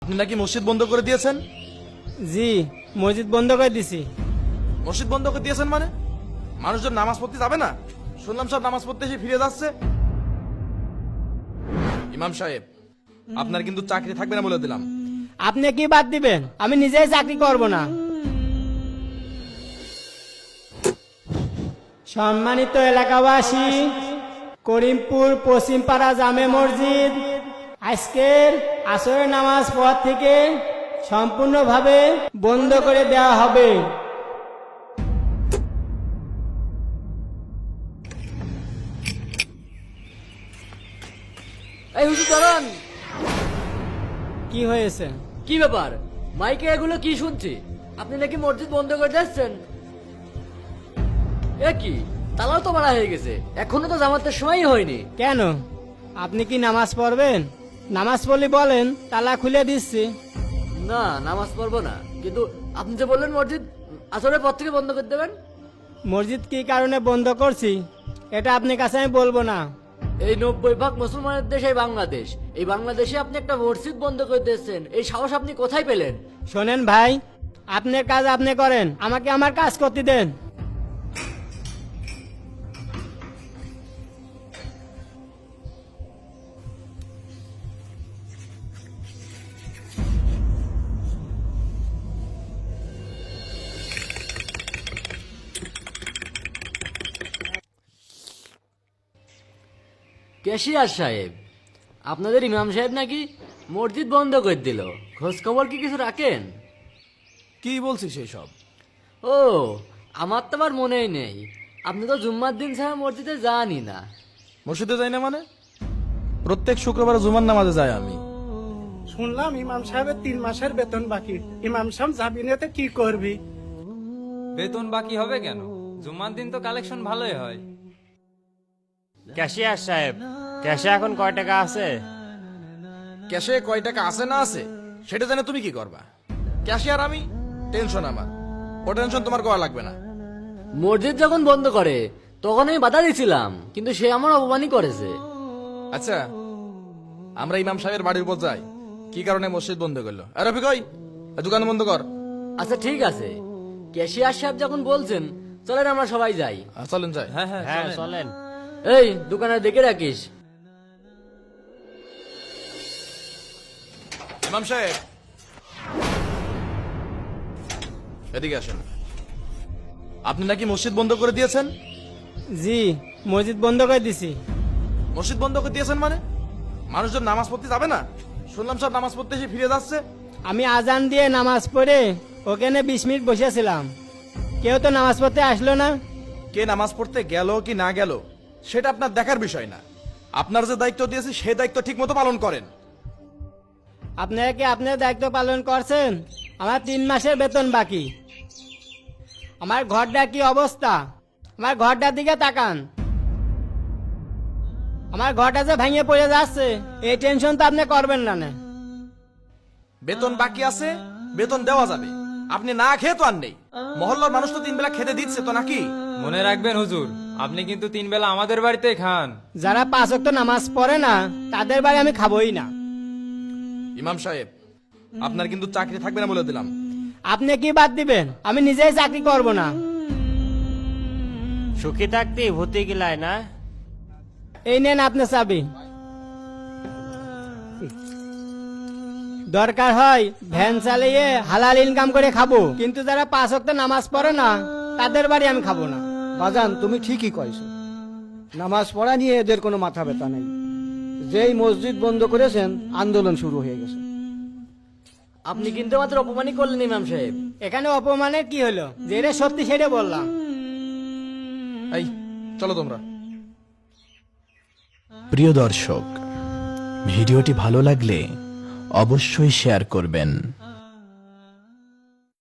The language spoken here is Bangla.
আপনি নাকি মসজিদ বন্ধ করে দিয়েছেন? জি, মসজিদ বন্ধ করে দিছি। মসজিদ বন্ধ করে দিয়েছেন মানে মানুষজন নামাজ পড়তে যাবে না? শুনলাম সব নামাজ পড়তে এসে ফিরে যাচ্ছে। ইমাম সাহেব, আপনার কিন্তু চাকরি থাকবে না বলে দিলাম। আপনি কি বাদ দিবেন? আমি নিজেই চাকরি করব না। সম্মানিত এলাকাবাসী, করিমপুর পশ্চিমপাড়া জামে মসজিদ আজকের আসরের নামাজ পর থেকে সম্পূর্ণভাবে বন্ধ করে দেওয়া হবে। এই হুজুর দাঁড়ান। কি হয়েছে? কি ব্যাপার? মাইকে এগুলো কি শুনছি? আপনি নাকি মসজিদ বন্ধ করে যাচ্ছেন? এ কি, তালাও তো মারা হয়ে গেছে, এখনো তো জামাতের সময়ই হয়নি। কেন, আপনি কি নামাজ পড়বেন? নামাজ পড়লে বলেন, তালা খুলে দিচ্ছি। না, নামাজ পড়বো না, কিন্তু আপনি যে বললেন মসজিদ আসরের পর থেকে বন্ধ করে দেবেন। মসজিদ কি কারণে বন্ধ করছি এটা আপনার কাছে আমি বলবো না। এই 90% মুসলমানের দেশ এই বাংলাদেশ, এই বাংলাদেশে আপনি একটা মসজিদ বন্ধ করে দিচ্ছেন, এই সাহস আপনি কোথায় পেলেন? শোনেন ভাই, আপনার কাজ আপনি করেন, আমাকে আমার কাজ করতে দেন। ক্যাশিয়ার সাহেব, আপনাদের ইমাম সাহেব নাকি মসজিদ বন্ধ করে দিল, খোঁজ খবর কি কিছু রাখেন? কি বলছিস সেই সব? ও, আমার তো আবার মনেই নেই, আপনি তো জুম্মার দিন ছাড়া মসজিদে যানই না। মসজিদে যাই না মানে? প্রত্যেক শুক্রবার জুমার নামাজে যাই আমি। শুনলাম ইমাম সাহেবের 3 মাসের বেতন বাকি। ইমাম সাহেব যাবি না তো কি করবি? বেতন বাকি হবে কেন? জুম্মার দিন তো কালেকশন ভালোই হয়। ক্যাশিয়ার সাহেব, ক্যাশে এখন কয় টাকা আছে? ক্যাশে কয় টাকা আছে না আছে সেটা জানে তুমি কি করবা? ক্যাশিয়ার আমি, টেনশন আমার। ও টেনশন তোমার করা লাগবে না। মসজিদ যখন বন্ধ করে তখন আমি বাধা দিয়েছিলাম, কিন্তু সে আমার অপমানই করেছে। আচ্ছা, আমরা ইমাম সাহেবের বাড়ির উপর যাই, কি কারণে মসজিদ বন্ধ করলো? আর রফিক ওই দোকান বন্ধ কর। আচ্ছা ঠিক আছে, ক্যাশিয়ার সাহেব যখন বলছেন চলেন আমরা সবাই যাই। চলেন যাই। হ্যাঁ হ্যাঁ হ্যাঁ চলেন। চলেন। এই দোকানে দেখে রাখিস। ইমাম সাহেব, এদিকে আসেন। আপনি নাকি মসজিদ বন্ধ করে দিয়েছেন? জি, মসজিদ বন্ধ করে দিছি। মসজিদ বন্ধ করে দিয়েছেন মানে মানুষজন নামাজ পড়তে যাবে না? শুনলাম সব নামাজ পড়তে এসে ফিরে যাচ্ছে। আমি আজান দিয়ে নামাজ পড়ে ওখানে 20 মিনিট বসেছিলাম, কেউ তো নামাজ পড়তে আসলো না। কে নামাজ পড়তে গেল কি না গেল সেটা আপনার দেখার বিষয় না। আপনার যে দায়িত্ব দিয়েছি সেই দায়িত্ব ঠিক মতো পালন করেন। আপনারা কি আপনার দায়িত্ব পালন করছেন? আমার 3 মাসের বেতন বাকি। আমার ঘরটা কি অবস্থা, আমার ঘরটার দিকে তাকান। আমার ঘরটা যে ভেঙে পড়ে যাচ্ছে, এই টেনশন তো আপনি করবেন না। বেতন বাকি আছে, বেতন দেওয়া যাবে। আপনি না খেয়ে তো আর নেই। মহল্লার মানুষ তো 3 বেলা খেতে দিচ্ছে তো নাকি? মনে রাখবেন হুজুর, আপনি কিন্তু 3 বেলা আমাদের বাড়িতেই খান। যারা 5 ওয়াক্ত নামাজ পড়ে না তাদের বাড়ি আমি খাবোই না। ইমাম সাহেব, আপনার কিন্তু চাকরি থাকবে না বলে দিলাম। আপনি কি বাদ দিবেন? আমি নিজেই চাকরি করব না। সুখী থাকতে ভূতি গিলায় না। এই নেন আপনার চাবি। দরকার হয় ভ্যান চালিয়ে হালাল ইনকাম করে খাবো, কিন্তু যারা 5 ওয়াক্ত নামাজ পড়ে না তাদের বাড়ি আমি খাবো না। বাজান, তুমি ঠিকই কইছো। নামাজ পড়া নিয়ে এদের কোনো মাথা ব্যথা নেই। যেই মসজিদ বন্ধ করেছেন আন্দোলন শুরু হয়ে গেছে। আপনি কিন্তু মাত্র অপমানই করলেন ইমাম সাহেব। এখানে অপমানের কি হলো? যেটা সত্যি সেটা বললাম। এই চলো তোমরা। প্রিয় দর্শক, ভিডিওটি ভালো লাগলে অবশ্যই শেয়ার করবেন।